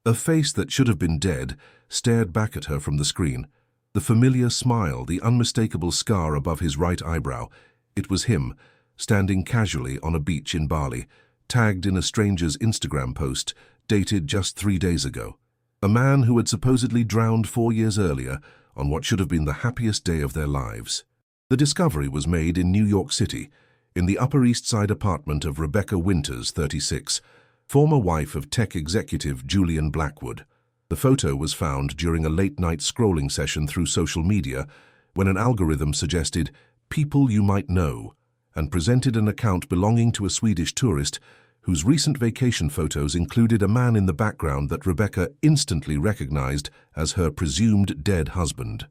A face that should have been dead stared back at her from the screen. The familiar smile, the unmistakable scar above his right eyebrow. It was him, standing casually on a beach in Bali, tagged in a stranger's Instagram post, dated just 3 days ago. A man who had supposedly drowned 4 years earlier on what should have been the happiest day of their lives. The discovery was made in New York City, in the Upper East Side apartment of Rebecca Winters, 36, former wife of tech executive Julian Blackwood. The photo was found during a late-night scrolling session through social media when an algorithm suggested people you might know and presented an account belonging to a Swedish tourist whose recent vacation photos included a man in the background that Rebecca instantly recognized as her presumed dead husband.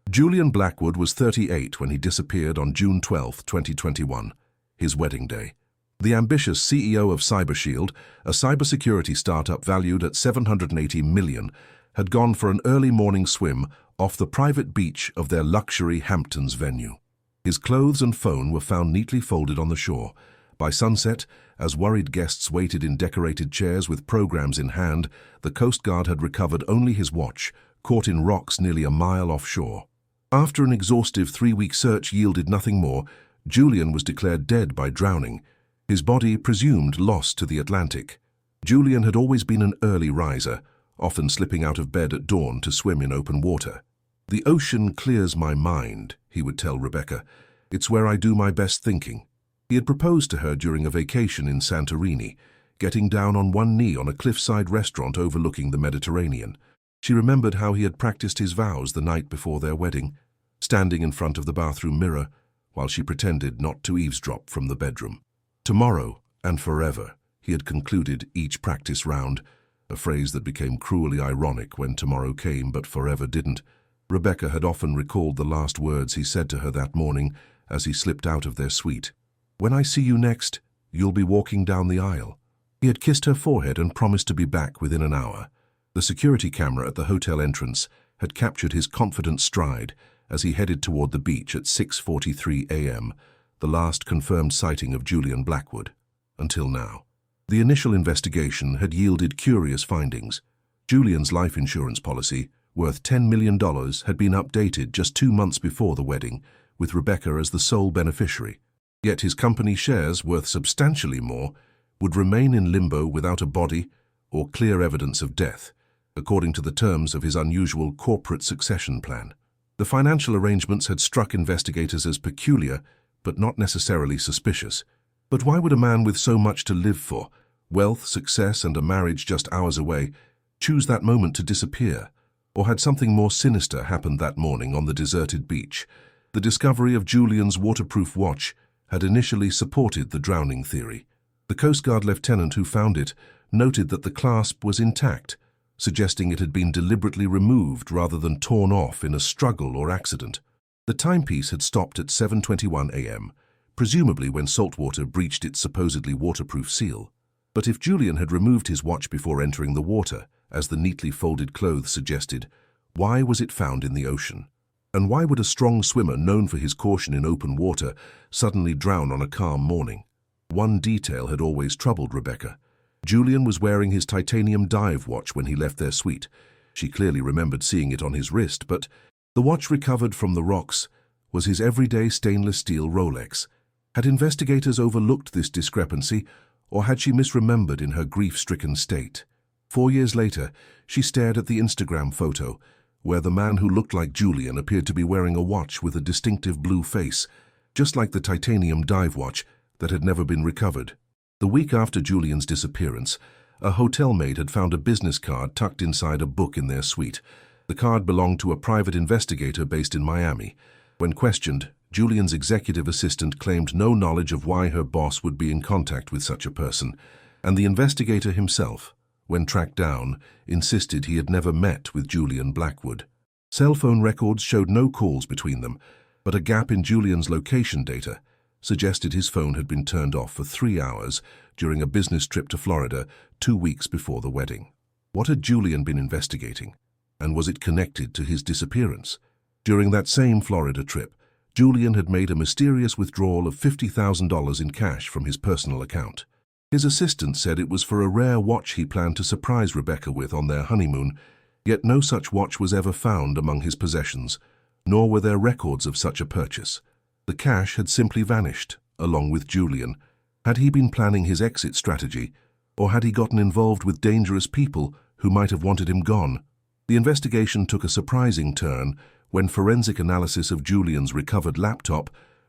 Julian Blackwood was 38 when he disappeared on June 12, 2021, his wedding day. The ambitious CEO of CyberShield, a cybersecurity startup valued at $780 million, had gone for an early morning swim off the private beach of their luxury Hamptons venue. His clothes and phone were found neatly folded on the shore. By sunset, as worried guests waited in decorated chairs with programs in hand, the Coast Guard had recovered only his watch, caught in rocks nearly a mile offshore. After an exhaustive 3-week search yielded nothing more, Julian was declared dead by drowning, his body presumed lost to the Atlantic. Julian had always been an early riser, often slipping out of bed at dawn to swim in open water. "The ocean clears my mind," he would tell Rebecca. "It's where I do my best thinking." He had proposed to her during a vacation in Santorini, getting down on one knee on a cliffside restaurant overlooking the Mediterranean. She remembered how he had practiced his vows the night before their wedding, standing in front of the bathroom mirror while she pretended not to eavesdrop from the bedroom. "Tomorrow and forever," he had concluded each practice round, a phrase that became cruelly ironic when tomorrow came but forever didn't. Rebecca had often recalled the last words he said to her that morning as he slipped out of their suite. "When I see you next, you'll be walking down the aisle." He had kissed her forehead and promised to be back within an hour. The security camera at the hotel entrance had captured his confident stride as he headed toward the beach at 6:43 a.m., the last confirmed sighting of Julian Blackwood, until now. The initial investigation had yielded curious findings. Julian's life insurance policy, worth $10 million, had been updated just 2 months before the wedding, with Rebecca as the sole beneficiary. Yet his company shares, worth substantially more, would remain in limbo without a body or clear evidence of death, according to the terms of his unusual corporate succession plan. The financial arrangements had struck investigators as peculiar, but not necessarily suspicious. But why would a man with so much to live for, wealth, success, and a marriage just hours away, choose that moment to disappear? Or had something more sinister happened that morning on the deserted beach? The discovery of Julian's waterproof watch had initially supported the drowning theory. The Coast Guard lieutenant who found it noted that the clasp was intact, suggesting it had been deliberately removed rather than torn off in a struggle or accident. The timepiece had stopped at 7:21 a.m., presumably when saltwater breached its supposedly waterproof seal. But if Julian had removed his watch before entering the water, as the neatly folded clothes suggested, why was it found in the ocean? And why would a strong swimmer known for his caution in open water suddenly drown on a calm morning? One detail had always troubled Rebecca. Julian was wearing his titanium dive watch when he left their suite. She clearly remembered seeing it on his wrist, but the watch recovered from the rocks was his everyday stainless steel Rolex. Had investigators overlooked this discrepancy, or had she misremembered in her grief-stricken state? 4 years later, she stared at the Instagram photo, where the man who looked like Julian appeared to be wearing a watch with a distinctive blue face, just like the titanium dive watch that had never been recovered. The week after Julian's disappearance, a hotel maid had found a business card tucked inside a book in their suite. The card belonged to a private investigator based in Miami. When questioned, Julian's executive assistant claimed no knowledge of why her boss would be in contact with such a person, and the investigator himself, when tracked down, insisted he had never met with Julian Blackwood. Cell phone records showed no calls between them, but a gap in Julian's location data suggested his phone had been turned off for 3 hours during a business trip to Florida 2 weeks before the wedding. What had Julian been investigating? And was it connected to his disappearance? During that same Florida trip, Julian had made a mysterious withdrawal of $50,000 in cash from his personal account. His assistant said it was for a rare watch he planned to surprise Rebecca with on their honeymoon, yet no such watch was ever found among his possessions, nor were there records of such a purchase. The cash had simply vanished, along with Julian. Had he been planning his exit strategy, or had he gotten involved with dangerous people who might have wanted him gone? The investigation took a surprising turn when forensic analysis of Julian's recovered laptop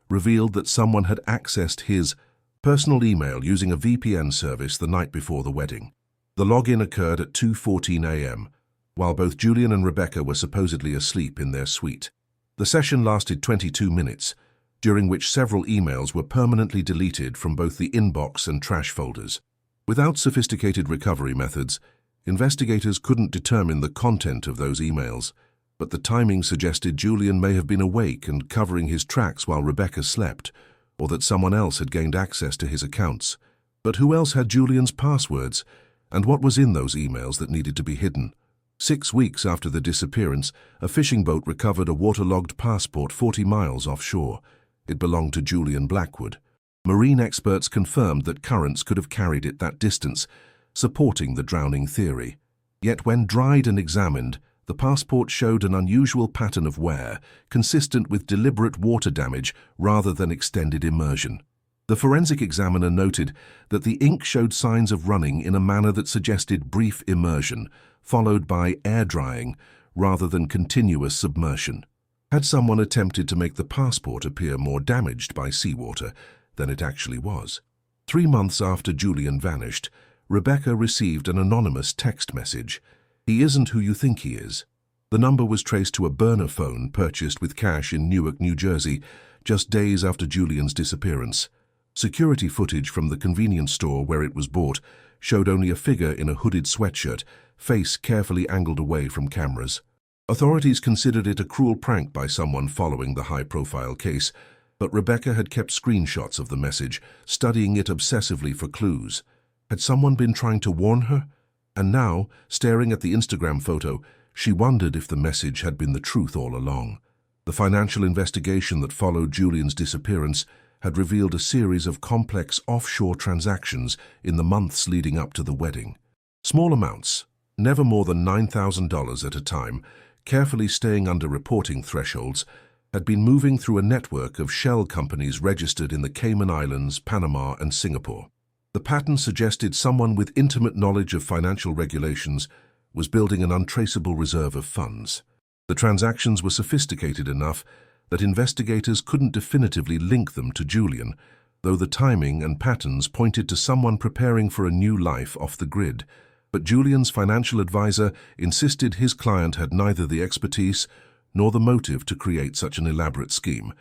revealed that someone had accessed his personal email using a VPN service the night before the wedding. The login occurred at 2:14 a.m., while both Julian and Rebecca were supposedly asleep in their suite. The session lasted 22 minutes, during which several emails were permanently deleted from both the inbox and trash folders. Without sophisticated recovery methods, investigators couldn't determine the content of those emails, but the timing suggested Julian may have been awake and covering his tracks while Rebecca slept, or that someone else had gained access to his accounts. But who else had Julian's passwords, and what was in those emails that needed to be hidden? 6 weeks after the disappearance, a fishing boat recovered a waterlogged passport 40 miles offshore. It belonged to Julian Blackwood. Marine experts confirmed that currents could have carried it that distance, supporting the drowning theory. Yet when dried and examined, the passport showed an unusual pattern of wear, consistent with deliberate water damage rather than extended immersion. The forensic examiner noted that the ink showed signs of running in a manner that suggested brief immersion, followed by air drying rather than continuous submersion. Had someone attempted to make the passport appear more damaged by seawater than it actually was? 3 months after Julian vanished, Rebecca received an anonymous text message. "He isn't who you think he is." The number was traced to a burner phone purchased with cash in Newark, New Jersey, just days after Julian's disappearance. Security footage from the convenience store where it was bought showed only a figure in a hooded sweatshirt, face carefully angled away from cameras. Authorities considered it a cruel prank by someone following the high-profile case, but Rebecca had kept screenshots of the message, studying it obsessively for clues. Had someone been trying to warn her? And now, staring at the Instagram photo, she wondered if the message had been the truth all along. The financial investigation that followed Julian's disappearance had revealed a series of complex offshore transactions in the months leading up to the wedding. Small amounts, never more than $9,000 at a time, carefully staying under reporting thresholds, had been moving through a network of shell companies registered in the Cayman Islands, Panama, and Singapore. The pattern suggested someone with intimate knowledge of financial regulations was building an untraceable reserve of funds. The transactions were sophisticated enough that investigators couldn't definitively link them to Julian, though the timing and patterns pointed to someone preparing for a new life off the grid. But Julian's financial advisor insisted his client had neither the expertise nor the motive to create such an elaborate scheme,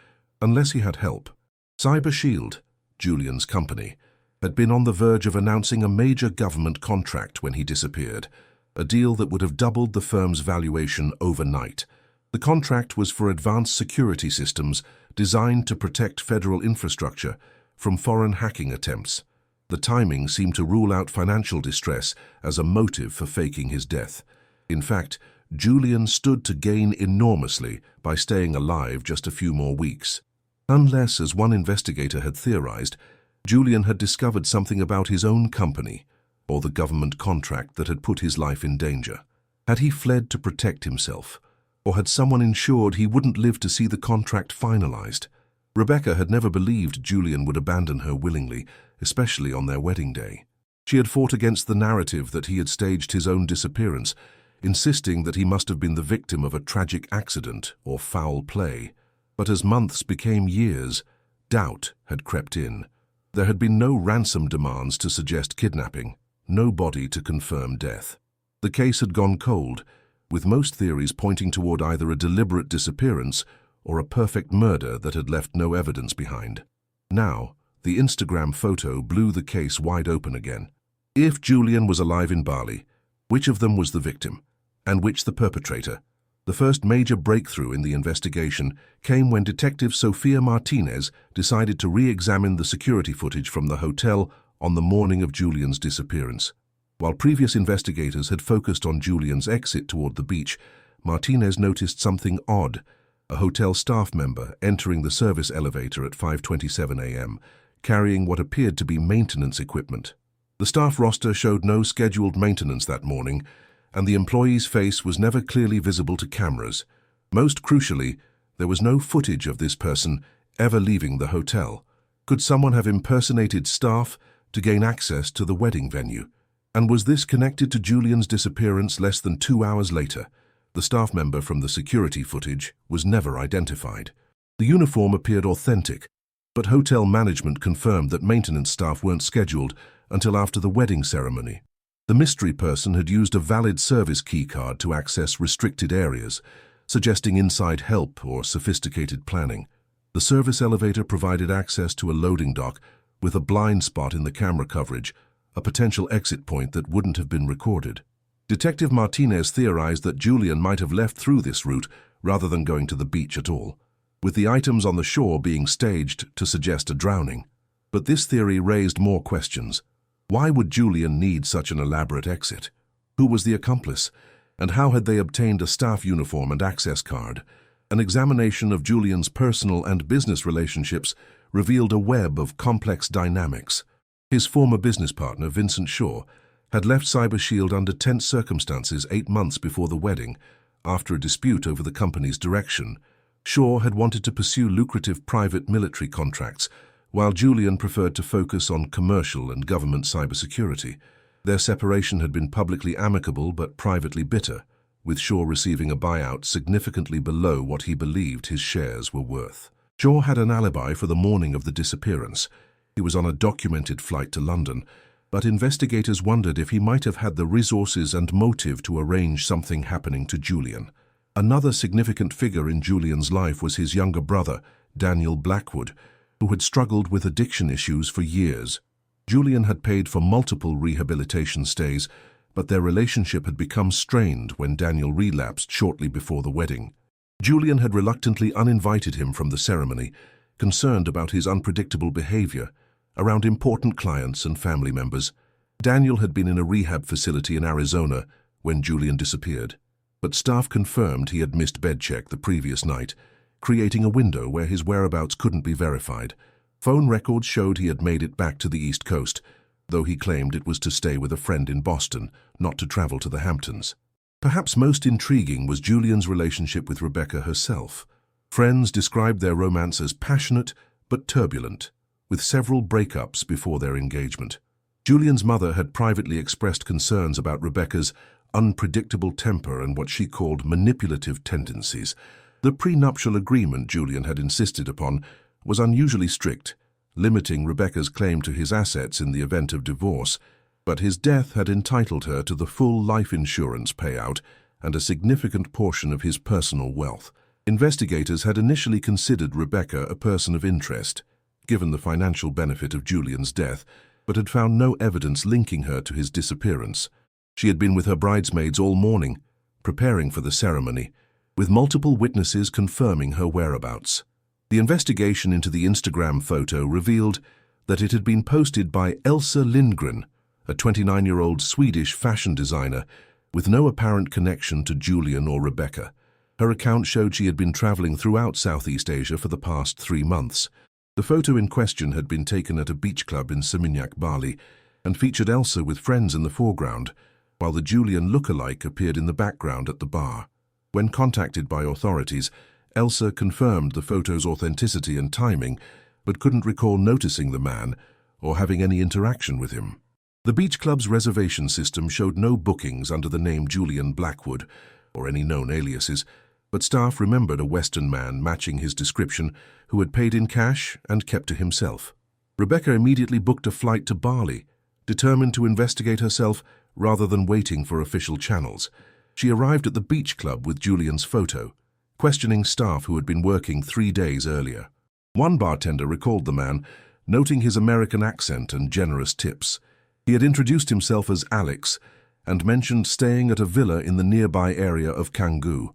unless he had help. Cyber Shield, Julian's company, had been on the verge of announcing a major government contract when he disappeared, a deal that would have doubled the firm's valuation overnight. The contract was for advanced security systems designed to protect federal infrastructure from foreign hacking attempts. The timing seemed to rule out financial distress as a motive for faking his death. In fact, Julian stood to gain enormously by staying alive just a few more weeks. Unless, as one investigator had theorized, Julian had discovered something about his own company, or the government contract that had put his life in danger. Had he fled to protect himself, or had someone ensured he wouldn't live to see the contract finalized? Rebecca had never believed Julian would abandon her willingly, especially on their wedding day. She had fought against the narrative that he had staged his own disappearance, insisting that he must have been the victim of a tragic accident or foul play. But as months became years, doubt had crept in. There had been no ransom demands to suggest kidnapping, no body to confirm death. The case had gone cold, with most theories pointing toward either a deliberate disappearance or a perfect murder that had left no evidence behind. Now, the Instagram photo blew the case wide open again. If Julian was alive in Bali, which of them was the victim, and which the perpetrator? The first major breakthrough in the investigation came when Detective Sofia Martinez decided to re-examine the security footage from the hotel on the morning of Julian's disappearance. While previous investigators had focused on Julian's exit toward the beach, Martinez noticed something odd: a hotel staff member entering the service elevator at 5:27 a.m., carrying what appeared to be maintenance equipment. The staff roster showed no scheduled maintenance that morning, and the employee's face was never clearly visible to cameras. Most crucially, there was no footage of this person ever leaving the hotel. Could someone have impersonated staff to gain access to the wedding venue? And was this connected to Julian's disappearance less than 2 hours later? The staff member from the security footage was never identified. The uniform appeared authentic, but hotel management confirmed that maintenance staff weren't scheduled until after the wedding ceremony. The mystery person had used a valid service keycard to access restricted areas, suggesting inside help or sophisticated planning. The service elevator provided access to a loading dock with a blind spot in the camera coverage, a potential exit point that wouldn't have been recorded. Detective Martinez theorized that Julian might have left through this route rather than going to the beach at all, with the items on the shore being staged to suggest a drowning. But this theory raised more questions. Why would Julian need such an elaborate exit? Who was the accomplice? And how had they obtained a staff uniform and access card? An examination of Julian's personal and business relationships revealed a web of complex dynamics. His former business partner, Vincent Shaw, had left CyberShield under tense circumstances 8 months before the wedding, after a dispute over the company's direction. Shaw had wanted to pursue lucrative private military contracts, while Julian preferred to focus on commercial and government cybersecurity. Their separation had been publicly amicable but privately bitter, with Shaw receiving a buyout significantly below what he believed his shares were worth. Shaw had an alibi for the morning of the disappearance. He was on a documented flight to London, but investigators wondered if he might have had the resources and motive to arrange something happening to Julian. Another significant figure in Julian's life was his younger brother, Daniel Blackwood, who had struggled with addiction issues for years. Julian had paid for multiple rehabilitation stays, but their relationship had become strained when Daniel relapsed shortly before the wedding. Julian had reluctantly uninvited him from the ceremony, concerned about his unpredictable behavior around important clients and family members. Daniel had been in a rehab facility in Arizona when Julian disappeared, but staff confirmed he had missed bed check the previous night, creating a window where his whereabouts couldn't be verified. Phone records showed he had made it back to the East Coast, though he claimed it was to stay with a friend in Boston, not to travel to the Hamptons. Perhaps most intriguing was Julian's relationship with Rebecca herself. Friends described their romance as passionate but turbulent, with several breakups before their engagement. Julian's mother had privately expressed concerns about Rebecca's unpredictable temper and what she called manipulative tendencies. The prenuptial agreement Julian had insisted upon was unusually strict, limiting Rebecca's claim to his assets in the event of divorce, but his death had entitled her to the full life insurance payout and a significant portion of his personal wealth. Investigators had initially considered Rebecca a person of interest, given the financial benefit of Julian's death, but had found no evidence linking her to his disappearance. She had been with her bridesmaids all morning, preparing for the ceremony, with multiple witnesses confirming her whereabouts. The investigation into the Instagram photo revealed that it had been posted by Elsa Lindgren, a 29-year-old Swedish fashion designer with no apparent connection to Julian or Rebecca. Her account showed she had been traveling throughout Southeast Asia for the past 3 months. The photo in question had been taken at a beach club in Seminyak, Bali, and featured Elsa with friends in the foreground, while the Julian lookalike appeared in the background at the bar. When contacted by authorities, Elsa confirmed the photo's authenticity and timing, but couldn't recall noticing the man or having any interaction with him. The beach club's reservation system showed no bookings under the name Julian Blackwood or any known aliases, but staff remembered a Western man matching his description who had paid in cash and kept to himself. Rebecca immediately booked a flight to Bali, determined to investigate herself rather than waiting for official channels. She arrived at the beach club with Julian's photo, questioning staff who had been working 3 days earlier. One bartender recalled the man, noting his American accent and generous tips. He had introduced himself as Alex and mentioned staying at a villa in the nearby area of Canggu.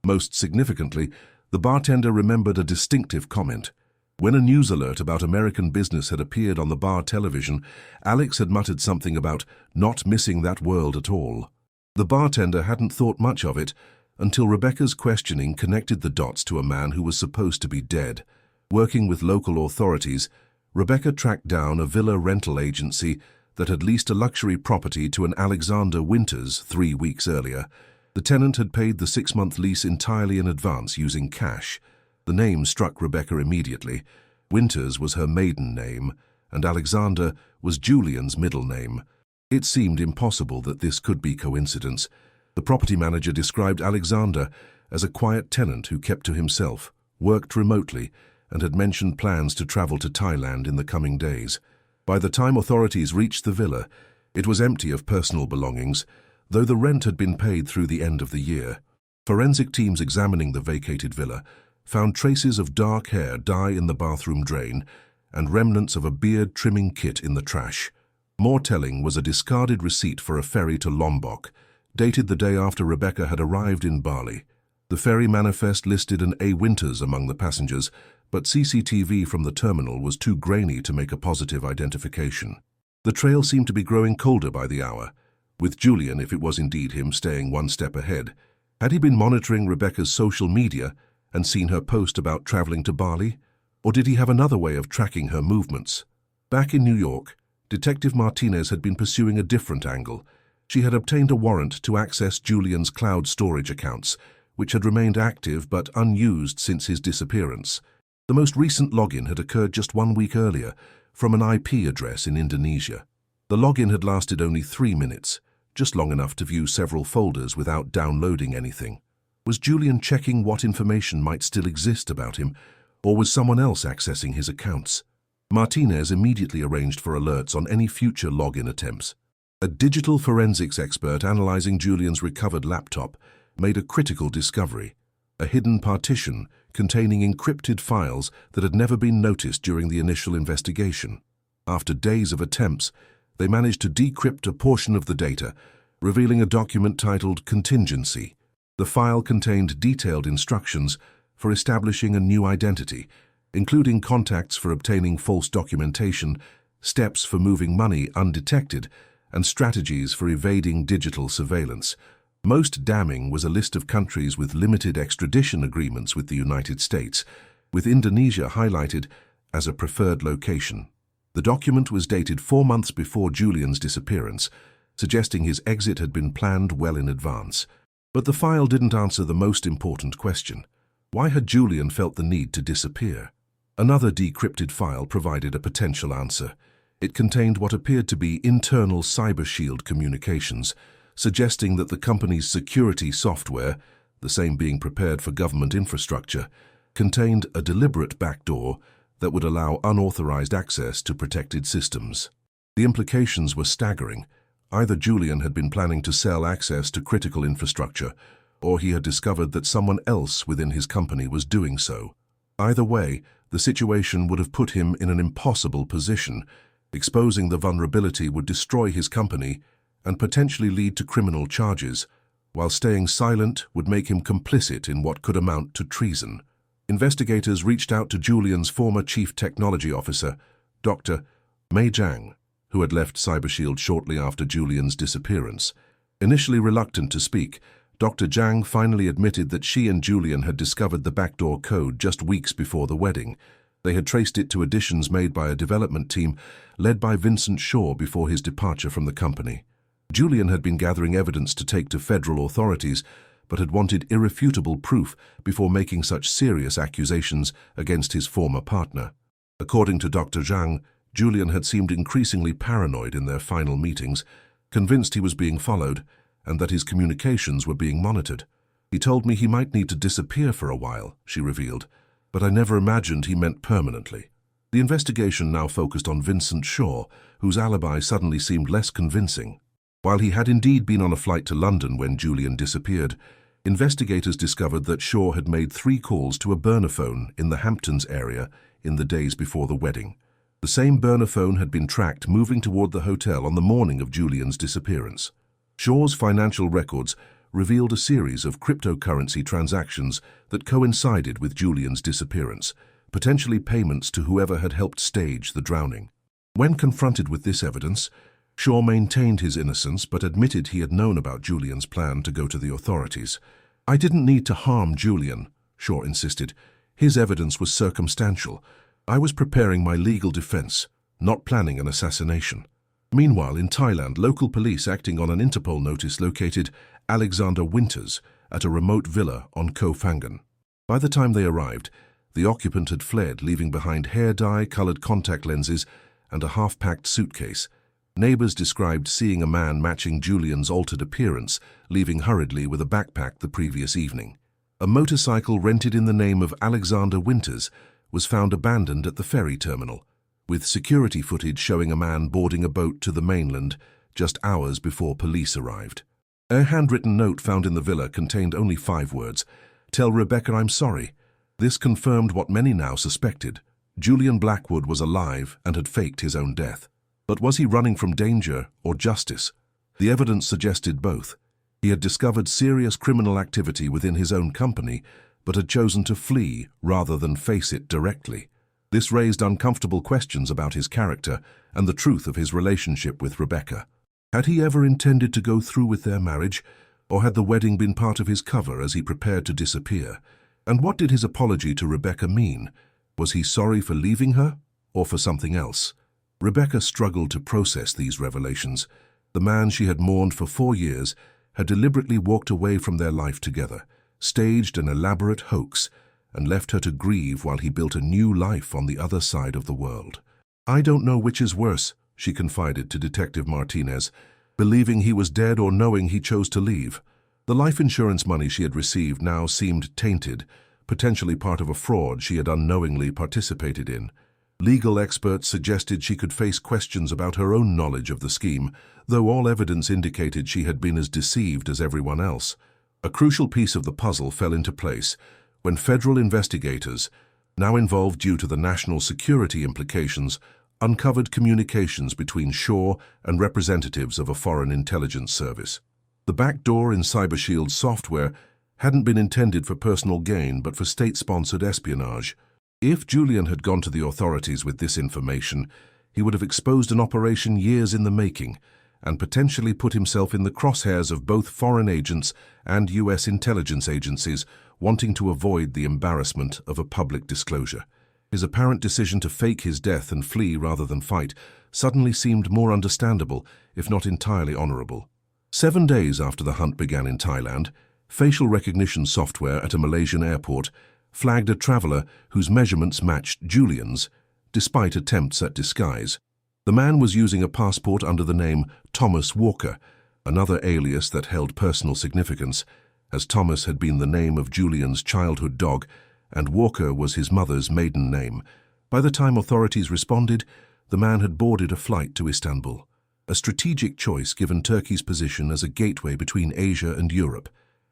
Most significantly, the bartender remembered a distinctive comment. When a news alert about American business had appeared on the bar television, Alex had muttered something about not missing that world at all. The bartender hadn't thought much of it until Rebecca's questioning connected the dots to a man who was supposed to be dead. Working with local authorities, Rebecca tracked down a villa rental agency that had leased a luxury property to an Alexander Winters 3 weeks earlier. The tenant had paid the 6-month lease entirely in advance using cash. The name struck Rebecca immediately. Winters was her maiden name, and Alexander was Julian's middle name. It seemed impossible that this could be coincidence. The property manager described Alexander as a quiet tenant who kept to himself, worked remotely, and had mentioned plans to travel to Thailand in the coming days. By the time authorities reached the villa, it was empty of personal belongings, though the rent had been paid through the end of the year. Forensic teams examining the vacated villa found traces of dark hair dye in the bathroom drain and remnants of a beard trimming kit in the trash. More telling was a discarded receipt for a ferry to Lombok, dated the day after Rebecca had arrived in Bali. The ferry manifest listed an A. Winters among the passengers, but CCTV from the terminal was too grainy to make a positive identification. The trail seemed to be growing colder by the hour, with Julian, if it was indeed him, staying one step ahead. Had he been monitoring Rebecca's social media and seen her post about traveling to Bali? Or did he have another way of tracking her movements? Back in New York, Detective Martinez had been pursuing a different angle. She had obtained a warrant to access Julian's cloud storage accounts, which had remained active but unused since his disappearance. The most recent login had occurred just 1 week earlier, from an IP address in Indonesia. The login had lasted only 3 minutes, just long enough to view several folders without downloading anything. Was Julian checking what information might still exist about him, or was someone else accessing his accounts? Martinez immediately arranged for alerts on any future login attempts. A digital forensics expert analyzing Julian's recovered laptop made a critical discovery: a hidden partition containing encrypted files that had never been noticed during the initial investigation. After days of attempts, they managed to decrypt a portion of the data, revealing a document titled Contingency. The file contained detailed instructions for establishing a new identity, including contacts for obtaining false documentation, steps for moving money undetected, and strategies for evading digital surveillance. Most damning was a list of countries with limited extradition agreements with the United States, with Indonesia highlighted as a preferred location. The document was dated 4 months before Julian's disappearance, suggesting his exit had been planned well in advance. But the file didn't answer the most important question: why had Julian felt the need to disappear? Another decrypted file provided a potential answer. It contained what appeared to be internal CyberShield communications, suggesting that the company's security software, the same being prepared for government infrastructure, contained a deliberate backdoor that would allow unauthorized access to protected systems. The implications were staggering. Either Julian had been planning to sell access to critical infrastructure, or he had discovered that someone else within his company was doing so. Either way, the situation would have put him in an impossible position. Exposing the vulnerability would destroy his company and potentially lead to criminal charges, while staying silent would make him complicit in what could amount to treason. Investigators reached out to Julian's former chief technology officer, Dr. Mei Zhang, who had left CyberShield shortly after Julian's disappearance. Initially reluctant to speak, Dr. Zhang finally admitted that she and Julian had discovered the backdoor code just weeks before the wedding. They had traced it to additions made by a development team led by Vincent Shaw before his departure from the company. Julian had been gathering evidence to take to federal authorities, but had wanted irrefutable proof before making such serious accusations against his former partner. According to Dr. Zhang, Julian had seemed increasingly paranoid in their final meetings, convinced he was being followed and that his communications were being monitored. "He told me he might need to disappear for a while," she revealed, "but I never imagined he meant permanently." The investigation now focused on Vincent Shaw, whose alibi suddenly seemed less convincing. While he had indeed been on a flight to London when Julian disappeared, investigators discovered that Shaw had made 3 calls to a burner phone in the Hamptons area in the days before the wedding. The same burner phone had been tracked moving toward the hotel on the morning of Julian's disappearance. Shaw's financial records revealed a series of cryptocurrency transactions that coincided with Julian's disappearance, potentially payments to whoever had helped stage the drowning. When confronted with this evidence, Shaw maintained his innocence but admitted he had known about Julian's plan to go to the authorities. "I didn't need to harm Julian," Shaw insisted. "His evidence was circumstantial. I was preparing my legal defense, not planning an assassination." Meanwhile, in Thailand, local police acting on an Interpol notice located Alexander Winters at a remote villa on Koh Phangan. By the time they arrived, the occupant had fled, leaving behind hair dye, colored contact lenses, and a half-packed suitcase. Neighbors described seeing a man matching Julian's altered appearance, leaving hurriedly with a backpack the previous evening. A motorcycle rented in the name of Alexander Winters was found abandoned at the ferry terminal, with security footage showing a man boarding a boat to the mainland just hours before police arrived. A handwritten note found in the villa contained only 5 words: "Tell Rebecca I'm sorry." This confirmed what many now suspected. Julian Blackwood was alive and had faked his own death. But was he running from danger or justice? The evidence suggested both. He had discovered serious criminal activity within his own company, but had chosen to flee rather than face it directly. This raised uncomfortable questions about his character and the truth of his relationship with Rebecca. Had he ever intended to go through with their marriage, or had the wedding been part of his cover as he prepared to disappear? And what did his apology to Rebecca mean? Was he sorry for leaving her, or for something else? Rebecca struggled to process these revelations. The man she had mourned for 4 years had deliberately walked away from their life together, staged an elaborate hoax, and left her to grieve while he built a new life on the other side of the world. "I don't know which is worse," she confided to Detective Martinez, believing he was dead or knowing he chose to leave. The life insurance money she had received now seemed tainted, potentially part of a fraud she had unknowingly participated in. Legal experts suggested she could face questions about her own knowledge of the scheme, though all evidence indicated she had been as deceived as everyone else. A crucial piece of the puzzle fell into place when federal investigators, now involved due to the national security implications, uncovered communications between Shaw and representatives of a foreign intelligence service. The backdoor in CyberShield's software hadn't been intended for personal gain but for state-sponsored espionage. If Julian had gone to the authorities with this information, he would have exposed an operation years in the making and potentially put himself in the crosshairs of both foreign agents and U.S. intelligence agencies wanting to avoid the embarrassment of a public disclosure. His apparent decision to fake his death and flee rather than fight suddenly seemed more understandable, if not entirely honorable. 7 days after the hunt began in Thailand, facial recognition software at a Malaysian airport flagged a traveler whose measurements matched Julian's, despite attempts at disguise. The man was using a passport under the name Thomas Walker, another alias that held personal significance, as Thomas had been the name of Julian's childhood dog, and Walker was his mother's maiden name. By the time authorities responded, the man had boarded a flight to Istanbul, a strategic choice given Turkey's position as a gateway between Asia and Europe,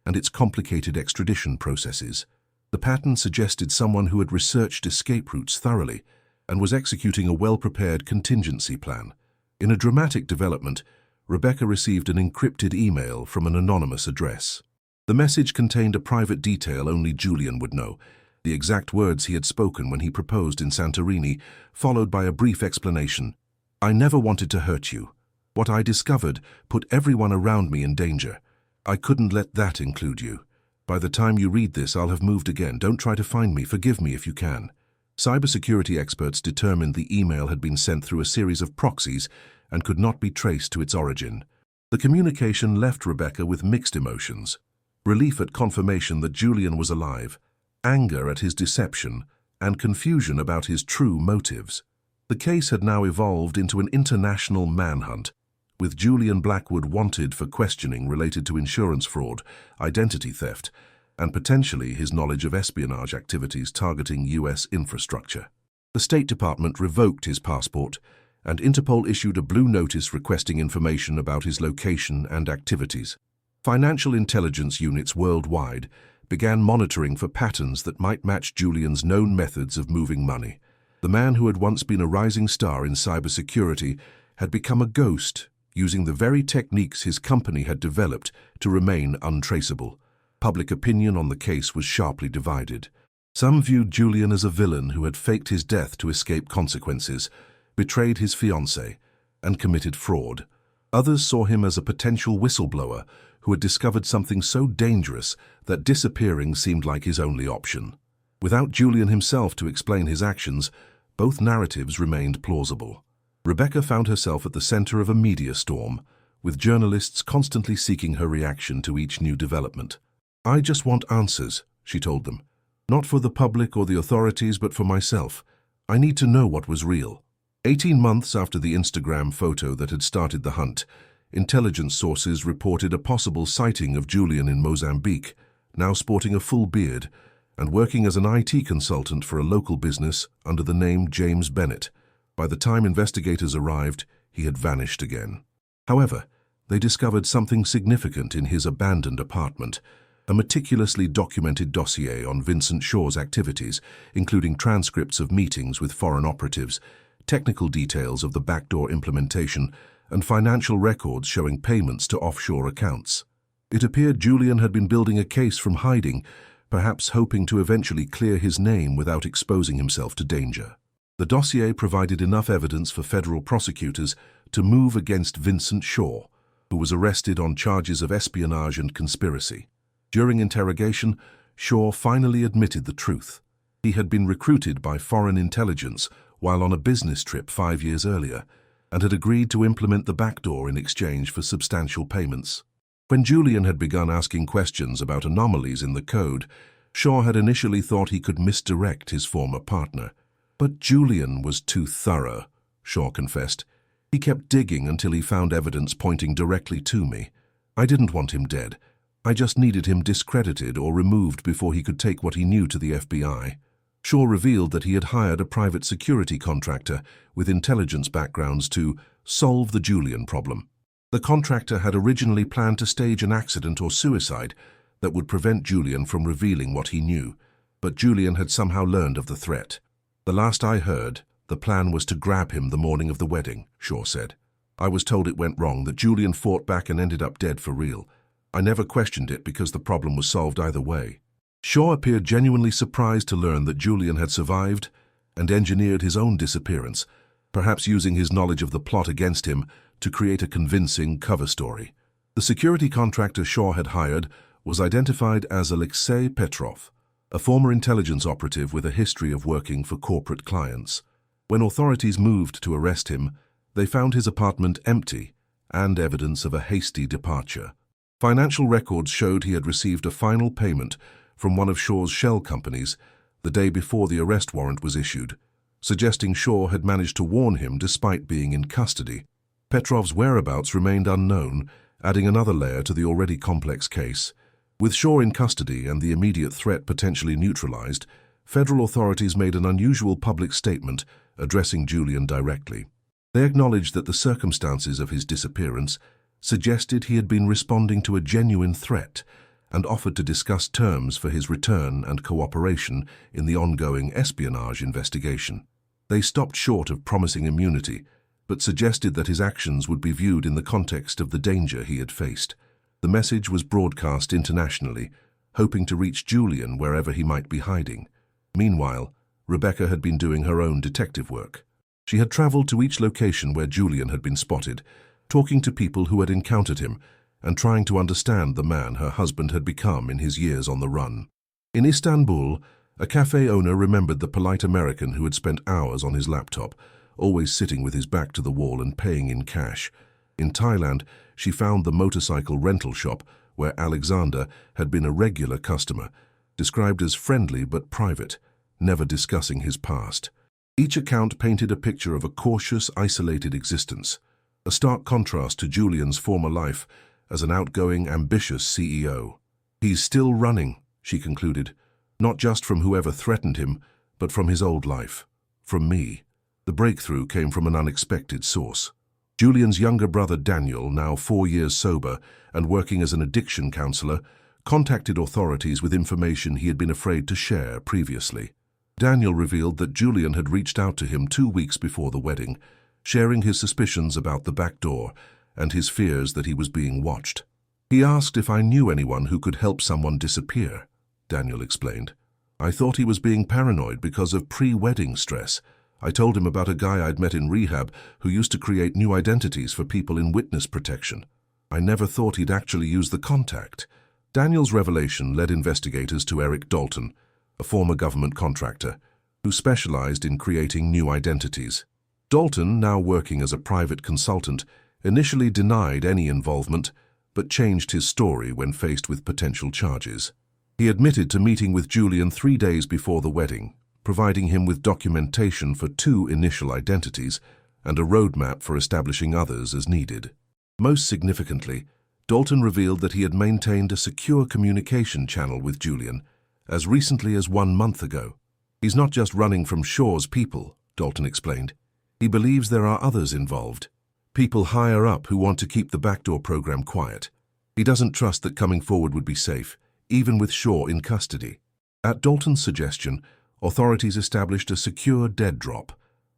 and its complicated extradition processes. The pattern suggested someone who had researched escape routes thoroughly and was executing a well-prepared contingency plan. In a dramatic development, Rebecca received an encrypted email from an anonymous address. The message contained a private detail only Julian would know, the exact words he had spoken when he proposed in Santorini, followed by a brief explanation. "I never wanted to hurt you. What I discovered put everyone around me in danger. I couldn't let that include you. By the time you read this, I'll have moved again. Don't try to find me. Forgive me if you can." Cybersecurity experts determined the email had been sent through a series of proxies and could not be traced to its origin. The communication left Rebecca with mixed emotions: relief at confirmation that Julian was alive, anger at his deception, and confusion about his true motives. The case had now evolved into an international manhunt, with Julian Blackwood wanted for questioning related to insurance fraud, identity theft, and potentially his knowledge of espionage activities targeting U.S. infrastructure. The State Department revoked his passport, and Interpol issued a blue notice requesting information about his location and activities. Financial intelligence units worldwide began monitoring for patterns that might match Julian's known methods of moving money. The man who had once been a rising star in cybersecurity had become a ghost, using the very techniques his company had developed to remain untraceable. Public opinion on the case was sharply divided. Some viewed Julian as a villain who had faked his death to escape consequences, betrayed his fiancée, and committed fraud. Others saw him as a potential whistleblower who had discovered something so dangerous that disappearing seemed like his only option. Without Julian himself to explain his actions, both narratives remained plausible. Rebecca found herself at the center of a media storm, with journalists constantly seeking her reaction to each new development. "I just want answers," she told them. "Not for the public or the authorities, but for myself. I need to know what was real." 18 months after the Instagram photo that had started the hunt, intelligence sources reported a possible sighting of Julian in Mozambique, now sporting a full beard and working as an IT consultant for a local business under the name James Bennett. By the time investigators arrived, he had vanished again. However, they discovered something significant in his abandoned apartment, a meticulously documented dossier on Vincent Shaw's activities, including transcripts of meetings with foreign operatives, technical details of the backdoor implementation, and financial records showing payments to offshore accounts. It appeared Julian had been building a case from hiding, perhaps hoping to eventually clear his name without exposing himself to danger. The dossier provided enough evidence for federal prosecutors to move against Vincent Shaw, who was arrested on charges of espionage and conspiracy. During interrogation, Shaw finally admitted the truth. He had been recruited by foreign intelligence while on a business trip 5 years earlier, and had agreed to implement the backdoor in exchange for substantial payments. When Julian had begun asking questions about anomalies in the code, Shaw had initially thought he could misdirect his former partner. But Julian was too thorough, Shaw confessed. He kept digging until he found evidence pointing directly to me. I didn't want him dead. I just needed him discredited or removed before he could take what he knew to the FBI. Shaw revealed that he had hired a private security contractor with intelligence backgrounds to solve the Julian problem. The contractor had originally planned to stage an accident or suicide that would prevent Julian from revealing what he knew, but Julian had somehow learned of the threat. "The last I heard, the plan was to grab him the morning of the wedding," Shaw said. "I was told it went wrong, that Julian fought back and ended up dead for real. I never questioned it because the problem was solved either way." Shaw appeared genuinely surprised to learn that Julian had survived and engineered his own disappearance, perhaps using his knowledge of the plot against him to create a convincing cover story. The security contractor Shaw had hired was identified as Alexei Petrov, a former intelligence operative with a history of working for corporate clients. When authorities moved to arrest him, they found his apartment empty and evidence of a hasty departure. Financial records showed he had received a final payment from one of Shaw's shell companies the day before the arrest warrant was issued, suggesting Shaw had managed to warn him despite being in custody. Petrov's whereabouts remained unknown, adding another layer to the already complex case. With Shaw in custody and the immediate threat potentially neutralized, federal authorities made an unusual public statement addressing Julian directly. They acknowledged that the circumstances of his disappearance suggested he had been responding to a genuine threat and offered to discuss terms for his return and cooperation in the ongoing espionage investigation. They stopped short of promising immunity, but suggested that his actions would be viewed in the context of the danger he had faced. The message was broadcast internationally, hoping to reach Julian wherever he might be hiding. Meanwhile, Rebecca had been doing her own detective work. She had traveled to each location where Julian had been spotted, talking to people who had encountered him and trying to understand the man her husband had become in his years on the run. In Istanbul, a cafe owner remembered the polite American who had spent hours on his laptop, always sitting with his back to the wall and paying in cash. In Thailand, she found the motorcycle rental shop where Alexander had been a regular customer, described as friendly but private, never discussing his past. Each account painted a picture of a cautious, isolated existence, a stark contrast to Julian's former life as an outgoing, ambitious CEO. "He's still running," she concluded, "not just from whoever threatened him, but from his old life, from me." The breakthrough came from an unexpected source. Julian's younger brother Daniel, now 4 years sober and working as an addiction counselor, contacted authorities with information he had been afraid to share previously. Daniel revealed that Julian had reached out to him 2 weeks before the wedding, sharing his suspicions about the back door and his fears that he was being watched. "He asked if I knew anyone who could help someone disappear," Daniel explained. "I thought he was being paranoid because of pre-wedding stress. I told him about a guy I'd met in rehab who used to create new identities for people in witness protection. I never thought he'd actually use the contact." Daniel's revelation led investigators to Eric Dalton, a former government contractor, who specialized in creating new identities. Dalton, now working as a private consultant, initially denied any involvement, but changed his story when faced with potential charges. He admitted to meeting with Julian 3 days before the wedding, providing him with documentation for 2 initial identities and a roadmap for establishing others as needed. Most significantly, Dalton revealed that he had maintained a secure communication channel with Julian as recently as 1 month ago. He's not just running from Shaw's people, Dalton explained. He believes there are others involved, people higher up who want to keep the backdoor program quiet. He doesn't trust that coming forward would be safe, even with Shaw in custody. At Dalton's suggestion, authorities established a secure dead drop,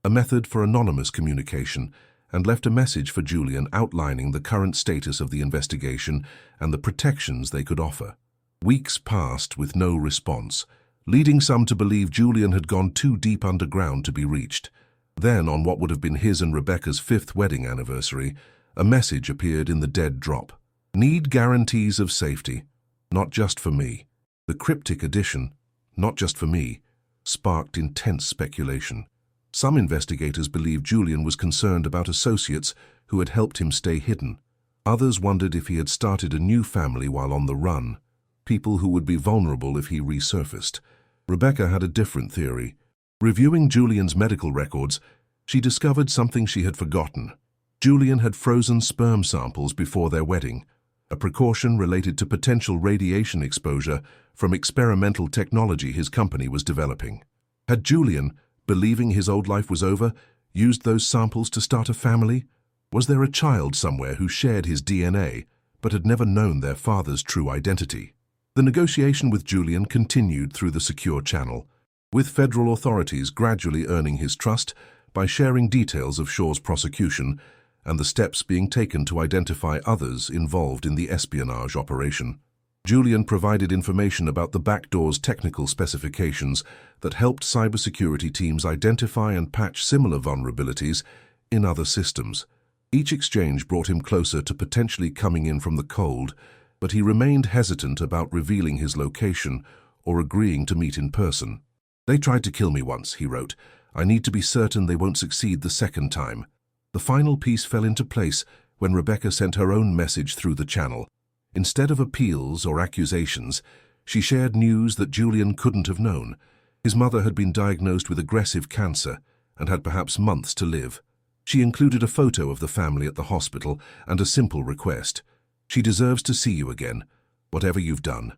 a method for anonymous communication, and left a message for Julian outlining the current status of the investigation and the protections they could offer. Weeks passed with no response, leading some to believe Julian had gone too deep underground to be reached. Then, on what would have been his and Rebecca's 5th wedding anniversary, a message appeared in the dead drop. Need guarantees of safety, not just for me. The cryptic addition, not just for me, sparked intense speculation. Some investigators believed Julian was concerned about associates who had helped him stay hidden. Others wondered if he had started a new family while on the run, people who would be vulnerable if he resurfaced. Rebecca had a different theory. Reviewing Julian's medical records, she discovered something she had forgotten. Julian had frozen sperm samples before their wedding, a precaution related to potential radiation exposure from experimental technology his company was developing. Had Julian, believing his old life was over, used those samples to start a family? Was there a child somewhere who shared his DNA, but had never known their father's true identity? The negotiation with Julian continued through the secure channel, with federal authorities gradually earning his trust by sharing details of Shaw's prosecution and the steps being taken to identify others involved in the espionage operation. Julian provided information about the backdoor's technical specifications that helped cybersecurity teams identify and patch similar vulnerabilities in other systems. Each exchange brought him closer to potentially coming in from the cold, but he remained hesitant about revealing his location or agreeing to meet in person. "They tried to kill me once," he wrote. "I need to be certain they won't succeed the second time." The final piece fell into place when Rebecca sent her own message through the channel. Instead of appeals or accusations, she shared news that Julian couldn't have known. His mother had been diagnosed with aggressive cancer and had perhaps months to live. She included a photo of the family at the hospital and a simple request. "She deserves to see you again, whatever you've done."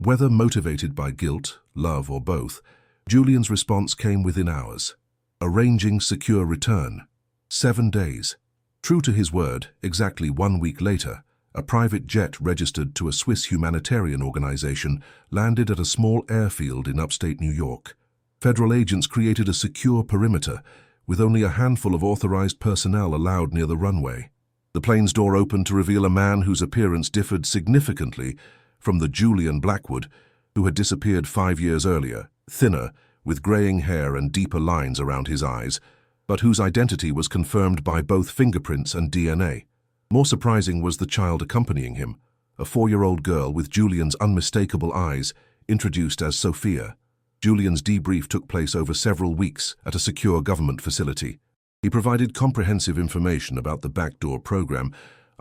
Whether motivated by guilt, love, or both, Julian's response came within hours. Arranging secure return. 7 days. True to his word, exactly 1 week later, a private jet registered to a Swiss humanitarian organization landed at a small airfield in upstate New York. Federal agents created a secure perimeter, with only a handful of authorized personnel allowed near the runway. The plane's door opened to reveal a man whose appearance differed significantly from the Julian Blackwood, who had disappeared 5 years earlier, thinner, with graying hair and deeper lines around his eyes, but whose identity was confirmed by both fingerprints and DNA. More surprising was the child accompanying him, a 4-year-old girl with Julian's unmistakable eyes, introduced as Sophia. Julian's debrief took place over several weeks at a secure government facility. He provided comprehensive information about the backdoor program,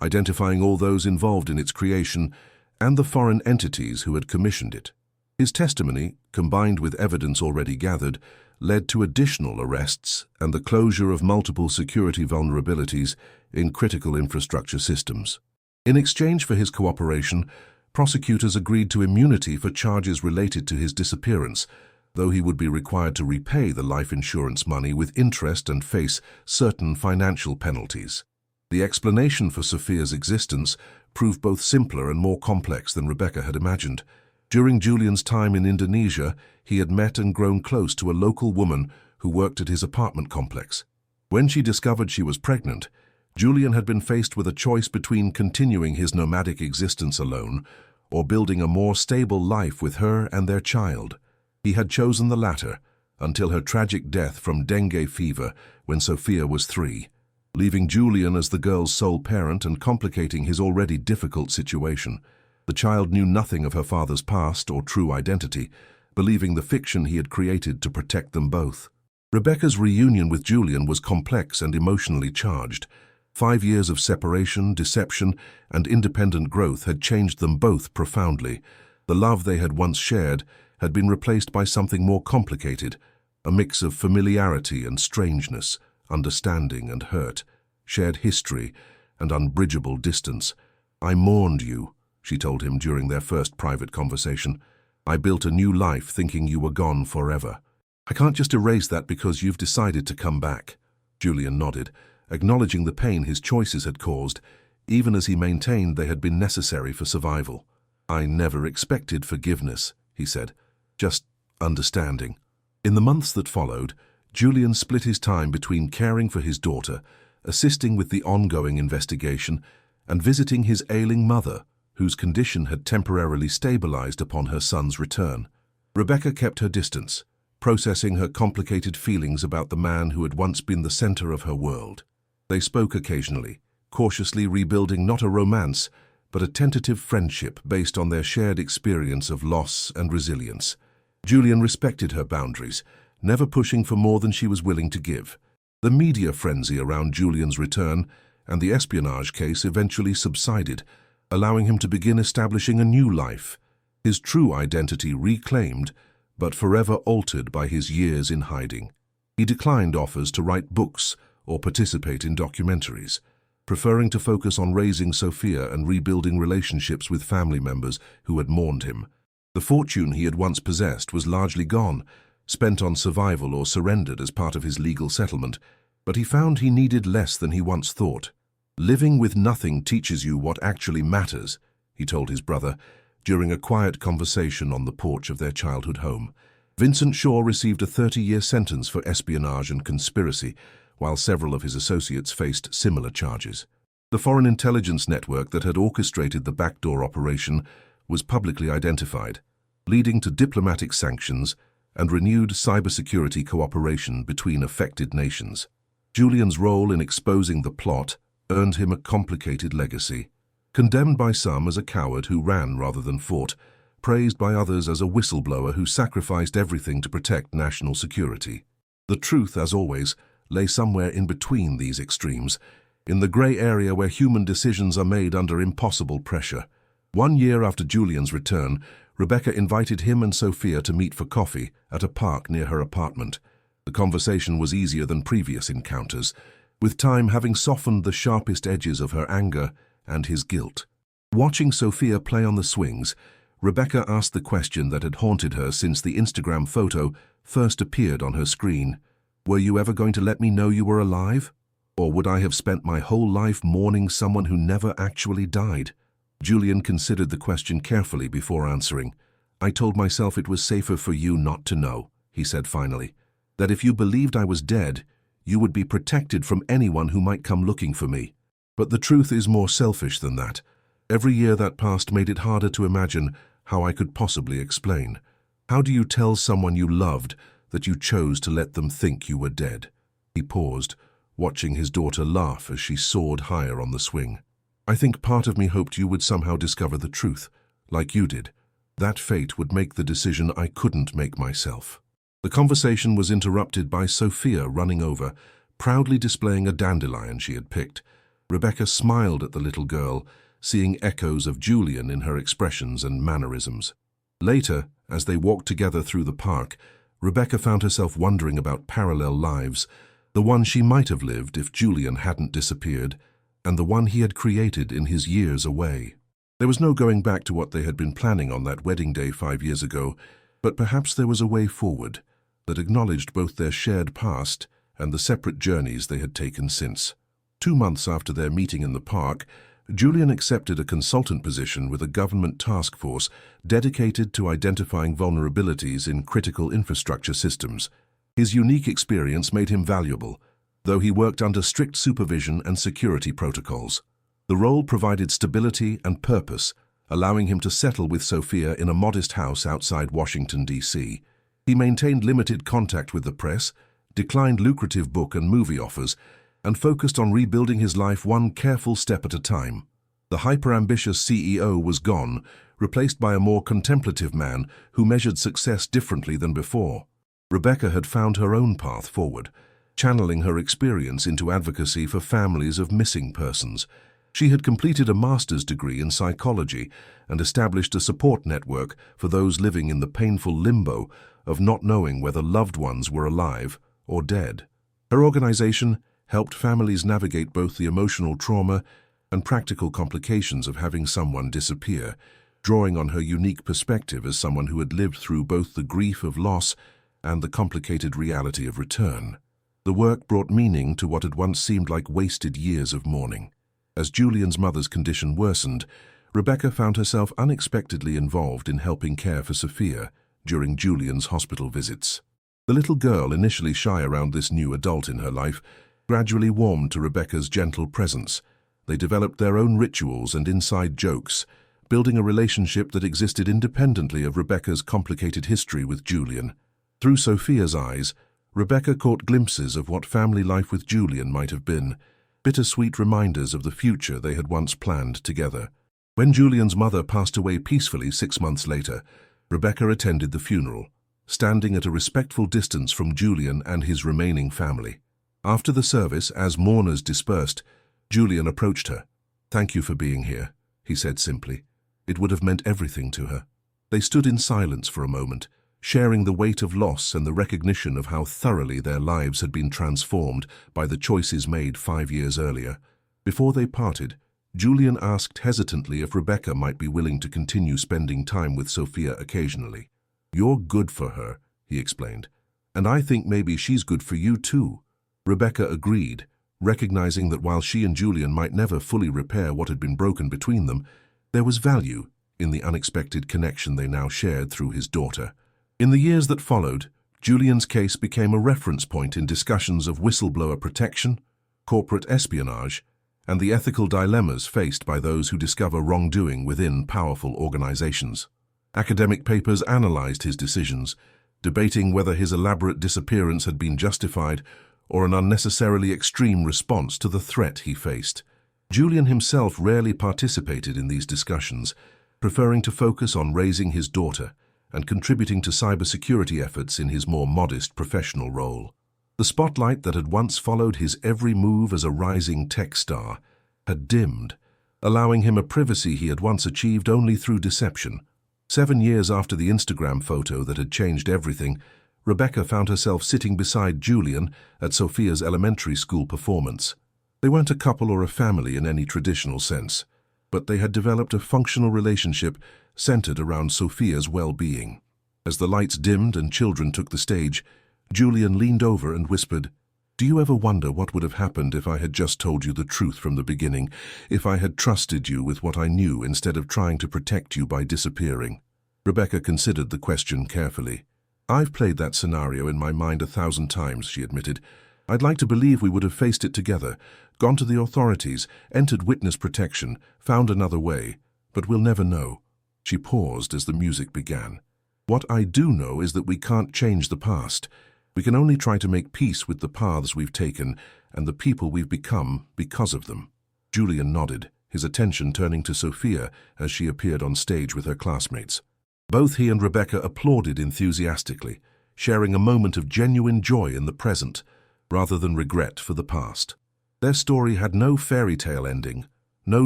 identifying all those involved in its creation and the foreign entities who had commissioned it. His testimony, combined with evidence already gathered, led to additional arrests and the closure of multiple security vulnerabilities in critical infrastructure systems. In exchange for his cooperation, prosecutors agreed to immunity for charges related to his disappearance, though he would be required to repay the life insurance money with interest and face certain financial penalties. The explanation for Sophia's existence proved both simpler and more complex than Rebecca had imagined. During Julian's time in Indonesia, he had met and grown close to a local woman who worked at his apartment complex. When she discovered she was pregnant, Julian had been faced with a choice between continuing his nomadic existence alone or building a more stable life with her and their child. He had chosen the latter until her tragic death from dengue fever when Sophia was 3, leaving Julian as the girl's sole parent and complicating his already difficult situation. The child knew nothing of her father's past or true identity, believing the fiction he had created to protect them both. Rebecca's reunion with Julian was complex and emotionally charged. 5 years of separation, deception, and independent growth had changed them both profoundly. The love they had once shared had been replaced by something more complicated, a mix of familiarity and strangeness, understanding and hurt, shared history and unbridgeable distance. "I mourned you," she told him during their first private conversation. "I built a new life thinking you were gone forever. I can't just erase that because you've decided to come back." Julian nodded, acknowledging the pain his choices had caused, even as he maintained they had been necessary for survival. "I never expected forgiveness," he said, "just understanding." In the months that followed, Julian split his time between caring for his daughter, assisting with the ongoing investigation, and visiting his ailing mother, whose condition had temporarily stabilized upon her son's return. Rebecca kept her distance, processing her complicated feelings about the man who had once been the center of her world. They spoke occasionally, cautiously rebuilding not a romance, but a tentative friendship based on their shared experience of loss and resilience. Julian respected her boundaries, never pushing for more than she was willing to give. The media frenzy around Julian's return and the espionage case eventually subsided, allowing him to begin establishing a new life, his true identity reclaimed, but forever altered by his years in hiding. He declined offers to write books or participate in documentaries, preferring to focus on raising Sophia and rebuilding relationships with family members who had mourned him. The fortune he had once possessed was largely gone, spent on survival or surrendered as part of his legal settlement, but he found he needed less than he once thought. "Living with nothing teaches you what actually matters," he told his brother during a quiet conversation on the porch of their childhood home. Vincent Shaw received a 30-year sentence for espionage and conspiracy, while several of his associates faced similar charges. The foreign intelligence network that had orchestrated the backdoor operation was publicly identified, leading to diplomatic sanctions and renewed cybersecurity cooperation between affected nations. Julian's role in exposing the plot earned him a complicated legacy. Condemned by some as a coward who ran rather than fought, praised by others as a whistleblower who sacrificed everything to protect national security. The truth, as always, lay somewhere in between these extremes, in the grey area where human decisions are made under impossible pressure. 1 year after Julian's return, Rebecca invited him and Sophia to meet for coffee at a park near her apartment. The conversation was easier than previous encounters, with time having softened the sharpest edges of her anger and his guilt. Watching Sophia play on the swings, Rebecca asked the question that had haunted her since the Instagram photo first appeared on her screen. "Were you ever going to let me know you were alive? Or would I have spent my whole life mourning someone who never actually died?" Julian considered the question carefully before answering. "I told myself it was safer for you not to know," he said finally. "That if you believed I was dead, you would be protected from anyone who might come looking for me. But the truth is more selfish than that. Every year that passed made it harder to imagine how I could possibly explain. How do you tell someone you loved that you chose to let them think you were dead?" He paused, watching his daughter laugh as she soared higher on the swing. "I think part of me hoped you would somehow discover the truth, like you did. That fate would make the decision I couldn't make myself." The conversation was interrupted by Sophia running over, proudly displaying a dandelion she had picked. Rebecca smiled at the little girl, seeing echoes of Julian in her expressions and mannerisms. Later, as they walked together through the park, Rebecca found herself wondering about parallel lives, the one she might have lived if Julian hadn't disappeared, and the one he had created in his years away. There was no going back to what they had been planning on that wedding day 5 years ago, but perhaps there was a way forward that acknowledged both their shared past and the separate journeys they had taken since. 2 months after their meeting in the park, Julian accepted a consultant position with a government task force dedicated to identifying vulnerabilities in critical infrastructure systems. His unique experience made him valuable, though he worked under strict supervision and security protocols. The role provided stability and purpose, allowing him to settle with Sophia in a modest house outside Washington, D.C. He maintained limited contact with the press, declined lucrative book and movie offers, and focused on rebuilding his life one careful step at a time. The hyper-ambitious CEO was gone, replaced by a more contemplative man who measured success differently than before. Rebecca had found her own path forward, channeling her experience into advocacy for families of missing persons. She had completed a master's degree in psychology and established a support network for those living in the painful limbo of not knowing whether loved ones were alive or dead. Her organization helped families navigate both the emotional trauma and practical complications of having someone disappear, drawing on her unique perspective as someone who had lived through both the grief of loss and the complicated reality of return. The work brought meaning to what had once seemed like wasted years of mourning. As Julian's mother's condition worsened, Rebecca found herself unexpectedly involved in helping care for Sophia during Julian's hospital visits. The little girl, initially shy around this new adult in her life, gradually warmed to Rebecca's gentle presence. They developed their own rituals and inside jokes, building a relationship that existed independently of Rebecca's complicated history with Julian. Through Sophia's eyes, Rebecca caught glimpses of what family life with Julian might have been, bittersweet reminders of the future they had once planned together. When Julian's mother passed away peacefully 6 months later, Rebecca attended the funeral, standing at a respectful distance from Julian and his remaining family. After the service, as mourners dispersed, Julian approached her. "Thank you for being here," he said simply. It would have meant everything to her. They stood in silence for a moment, sharing the weight of loss and the recognition of how thoroughly their lives had been transformed by the choices made 5 years earlier. Before they parted, Julian asked hesitantly if Rebecca might be willing to continue spending time with Sophia occasionally. "You're good for her," he explained, "and I think maybe she's good for you too." Rebecca agreed, recognizing that while she and Julian might never fully repair what had been broken between them, there was value in the unexpected connection they now shared through his daughter. In the years that followed, Julian's case became a reference point in discussions of whistleblower protection, corporate espionage, and the ethical dilemmas faced by those who discover wrongdoing within powerful organizations. Academic papers analyzed his decisions, debating whether his elaborate disappearance had been justified or an unnecessarily extreme response to the threat he faced. Julian himself rarely participated in these discussions, preferring to focus on raising his daughter and contributing to cybersecurity efforts in his more modest professional role. The spotlight that had once followed his every move as a rising tech star had dimmed, allowing him a privacy he had once achieved only through deception. 7 years after the Instagram photo that had changed everything, Rebecca found herself sitting beside Julian at Sophia's elementary school performance. They weren't a couple or a family in any traditional sense, but they had developed a functional relationship centered around Sophia's well-being. As the lights dimmed and children took the stage, Julian leaned over and whispered, "Do you ever wonder what would have happened if I had just told you the truth from the beginning, if I had trusted you with what I knew instead of trying to protect you by disappearing?" Rebecca considered the question carefully. "I've played that scenario in my mind 1,000 times," she admitted. "I'd like to believe we would have faced it together, gone to the authorities, entered witness protection, found another way, but we'll never know." She paused as the music began. "What I do know is that we can't change the past. We can only try to make peace with the paths we've taken and the people we've become because of them." Julian nodded, his attention turning to Sophia as she appeared on stage with her classmates. Both he and Rebecca applauded enthusiastically, sharing a moment of genuine joy in the present, rather than regret for the past. Their story had no fairy tale ending, no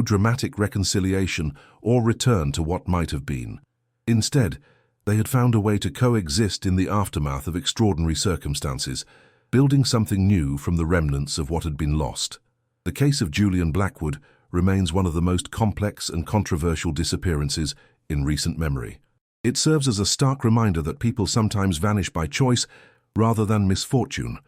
dramatic reconciliation or return to what might have been. Instead, they had found a way to coexist in the aftermath of extraordinary circumstances, building something new from the remnants of what had been lost. The case of Julian Blackwood remains one of the most complex and controversial disappearances in recent memory. It serves as a stark reminder that people sometimes vanish by choice rather than misfortune,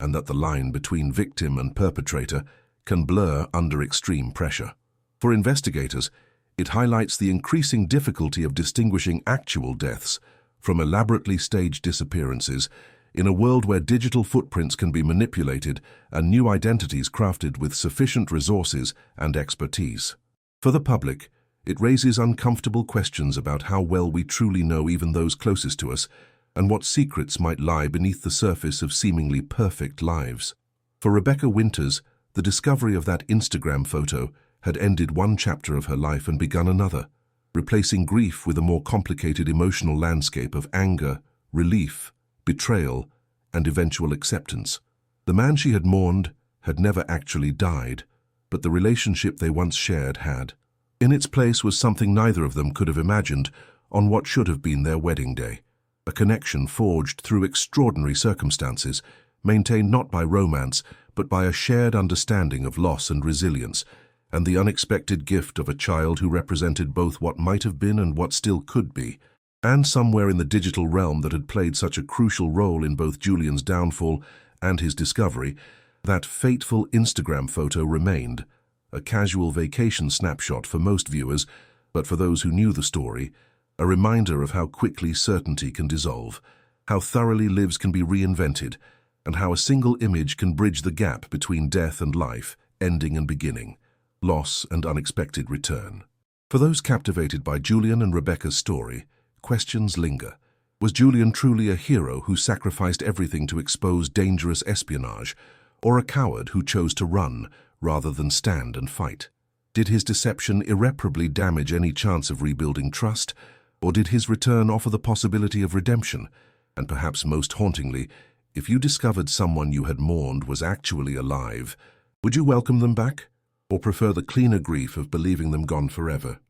and that the line between victim and perpetrator can blur under extreme pressure. For investigators, it highlights the increasing difficulty of distinguishing actual deaths from elaborately staged disappearances in a world where digital footprints can be manipulated and new identities crafted with sufficient resources and expertise. For the public, it raises uncomfortable questions about how well we truly know even those closest to us and what secrets might lie beneath the surface of seemingly perfect lives. For Rebecca Winters, the discovery of that Instagram photo had ended one chapter of her life and begun another, replacing grief with a more complicated emotional landscape of anger, relief, betrayal, and eventual acceptance. The man she had mourned had never actually died, but the relationship they once shared had. In its place was something neither of them could have imagined on what should have been their wedding day. A connection forged through extraordinary circumstances, maintained not by romance, but by a shared understanding of loss and resilience, and the unexpected gift of a child who represented both what might have been and what still could be. And somewhere in the digital realm that had played such a crucial role in both Julian's downfall and his discovery, that fateful Instagram photo remained, a casual vacation snapshot for most viewers, but for those who knew the story, a reminder of how quickly certainty can dissolve, how thoroughly lives can be reinvented, and how a single image can bridge the gap between death and life, ending and beginning, loss and unexpected return. For those captivated by Julian and Rebecca's story, questions linger. Was Julian truly a hero who sacrificed everything to expose dangerous espionage, or a coward who chose to run rather than stand and fight? Did his deception irreparably damage any chance of rebuilding trust, or did his return offer the possibility of redemption? And perhaps most hauntingly, if you discovered someone you had mourned was actually alive, would you welcome them back, or prefer the cleaner grief of believing them gone forever?